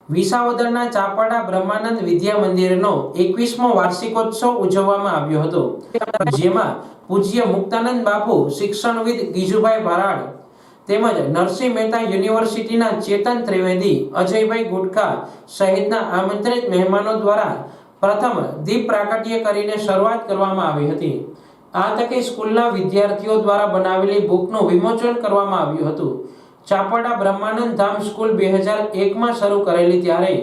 વિસાવદરના ચાપાડા બ્રહ્માનંદ વિદ્યા મંદિરનો 21મો વાર્ષિકોત્સવ ઉજવવામાં આવ્યો હતો, જેમાં પૂજ્ય મુક્તાનંદ બાપુ, શિક્ષણવિદ ગીજુભાઈ ભરાડ તેમજ નરસિંહ મહેતા યુનિવર્સિટીના ચેતન ત્રિવેદી, અજયભાઈ ગુટકા સહિતના આમંત્રિત મહેમાનો દ્વારા પ્રથમ દીપ પ્રાગટ્ય કરીને શરૂઆત કરવામાં આવી હતી। આ તકે સ્કૂલના વિદ્યાર્થીઓ દ્વારા બનાવેલી બુકનું વિમોચન કરવામાં આવ્યું હતું। ચાપાડા બ્રહ્માનંદ ધામ સ્કૂલ 2001માં શરૂ કરેલી ત્યારે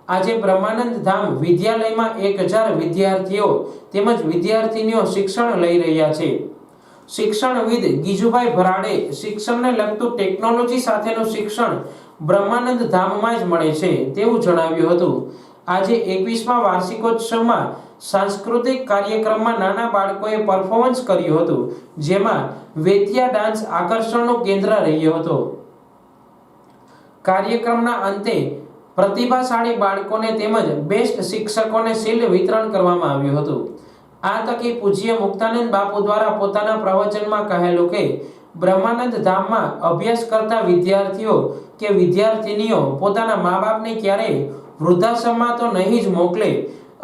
આજે બ્રહ્માનંદ ધામ વિદ્યાલયમાં 1000 વિદ્યાર્થીઓ તેમજ વિદ્યાર્થીનીઓ શિક્ષણ લઈ રહ્યા છે। શિક્ષણવિદ ગીજુભાઈ ભરાડે શિક્ષણને લગતું ટેકનોલોજી સાથેનું શિક્ષણ બ્રહ્માનંદ ધામમાં જ મળે છે તેવું જણાવ્યું હતું। આજે 21મા વાર્ષિકોત્સવમાં સાંસ્કૃતિક કાર્યક્રમમાં નાના બાળકોએ પરફોર્મન્સ કર્યું હતું, જેમાં વેતિયા ડાન્સ આકર્ષણનું કેન્દ્ર રહ્યો હતો। કાર્યક્રમના અંતે પ્રતિભાશાળી બાળકોને તેમજ બેસ્ટ શિક્ષકોને શિલ્ડ વિતરણ કરવામાં આવ્યું હતું। આ તકે પૂજ્ય મુક્તાનંદ બાપુ દ્વારા પોતાના પ્રવચનમાં કહેલું કે બ્રહ્માનંદ ધામમાં અભ્યાસ કરતા વિદ્યાર્થીઓ કે વિદ્યાર્થિનીઓ પોતાના મા બાપને ક્યારેય વૃદ્ધાશ્રમમાં તો નહીં જ મોકલે।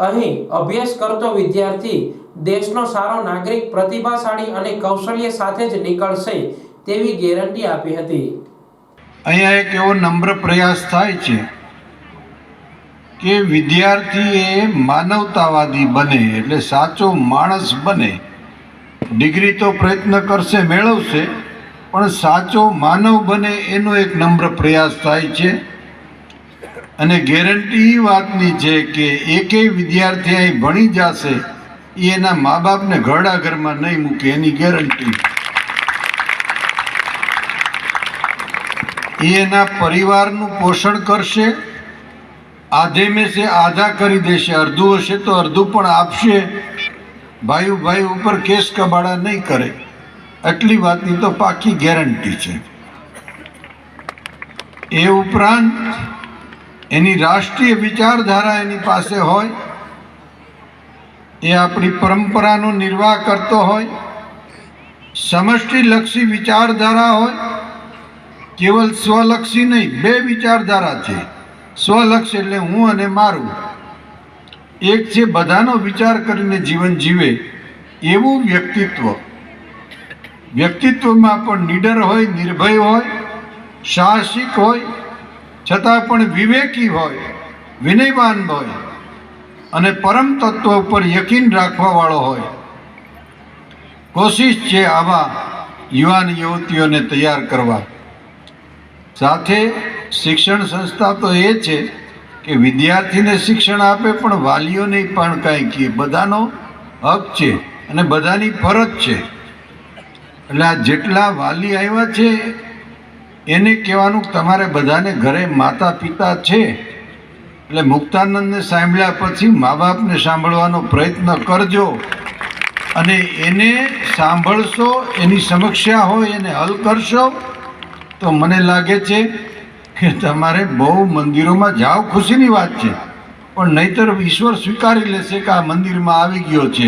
અહીં અભ્યાસ કરતો વિદ્યાર્થી દેશનો સારો નાગરિક, પ્રતિભાશાળી અને કૌશલ્ય સાથે જ નીકળશે તેવી ગેરંટી આપી હતી। અહીંયા એક એવો નમ્ર પ્રયાસ થાય છે કે વિદ્યાર્થી એ માનવતાવાદી બને, એટલે સાચો માણસ બને। ડિગ્રી તો પ્રયત્ન કરશે, મેળવશે, પણ સાચો માનવ બને એનો એક નમ્ર પ્રયાસ થાય છે। અને ગેરંટી એ વાતની છે કે એકેય વિદ્યાર્થી અહીં ભણી જશે એ એના મા બાપને ઘરડા ઘરમાં નહીં મૂકે, એની ગેરંટી। એ એના પરિવારનું પોષણ કરશે, આધે મેં સે આધા કરી દેશે, અડધું હશે તો અડધું પણ આપશે। ભાઈ ભાઈ ઉપર કેસ કબાડા નહીં કરે, આટલી વાતની તો પાકી ગેરંટી છે। એ ઉપરાંત એની રાષ્ટ્રીય વિચારધારા એની પાસે હોય, એ આપણી પરંપરાનો નિર્વાહ કરતો હોય, સમષ્ટિલક્ષી વિચારધારા હોય, કેવલ સ્વલક્ષી નહીં, બે વિચારધારા છે। સ્વલક્ષ એટલે હું અને મારું, એક છે બધાનો વિચાર કરીને જીવન જીવે એવું વ્યક્તિત્વ। વ્યક્તિત્વમાં પણ નીડર હોય, નિર્ભય હોય, સાહસિક હોય, છતાં પણ વિવેકી હોય, વિનયવાન હોય અને પરમ તત્વ ઉપર યકીન રાખવાવાળો હોય। કોશિશ છે આવા યુવાન યુવતીઓને તૈયાર કરવા। સાથે શિક્ષણ સંસ્થા તો એ છે કે વિદ્યાર્થીને શિક્ષણ આપે, પણ વાલીઓને પણ કાંઈ કહે, બધાનો હક છે અને બધાની ફરજ છે। એટલે આ જેટલા વાલી આવ્યા છે એને કહેવાનું તમારે બધાને ઘરે માતા પિતા છે, એટલે મુક્તાનંદને સાંભળ્યા પછી મા બાપને સાંભળવાનો પ્રયત્ન કરજો અને એને સાંભળશો, એની સમસ્યા હોય એને હલ કરશો તો મને લાગે છે કે તમારે બહુ મંદિરોમાં જાઓ, ખુશીની વાત છે, પણ નહીંતર ઈશ્વર સ્વીકારી લેશે કે આ મંદિરમાં આવી ગયો છે।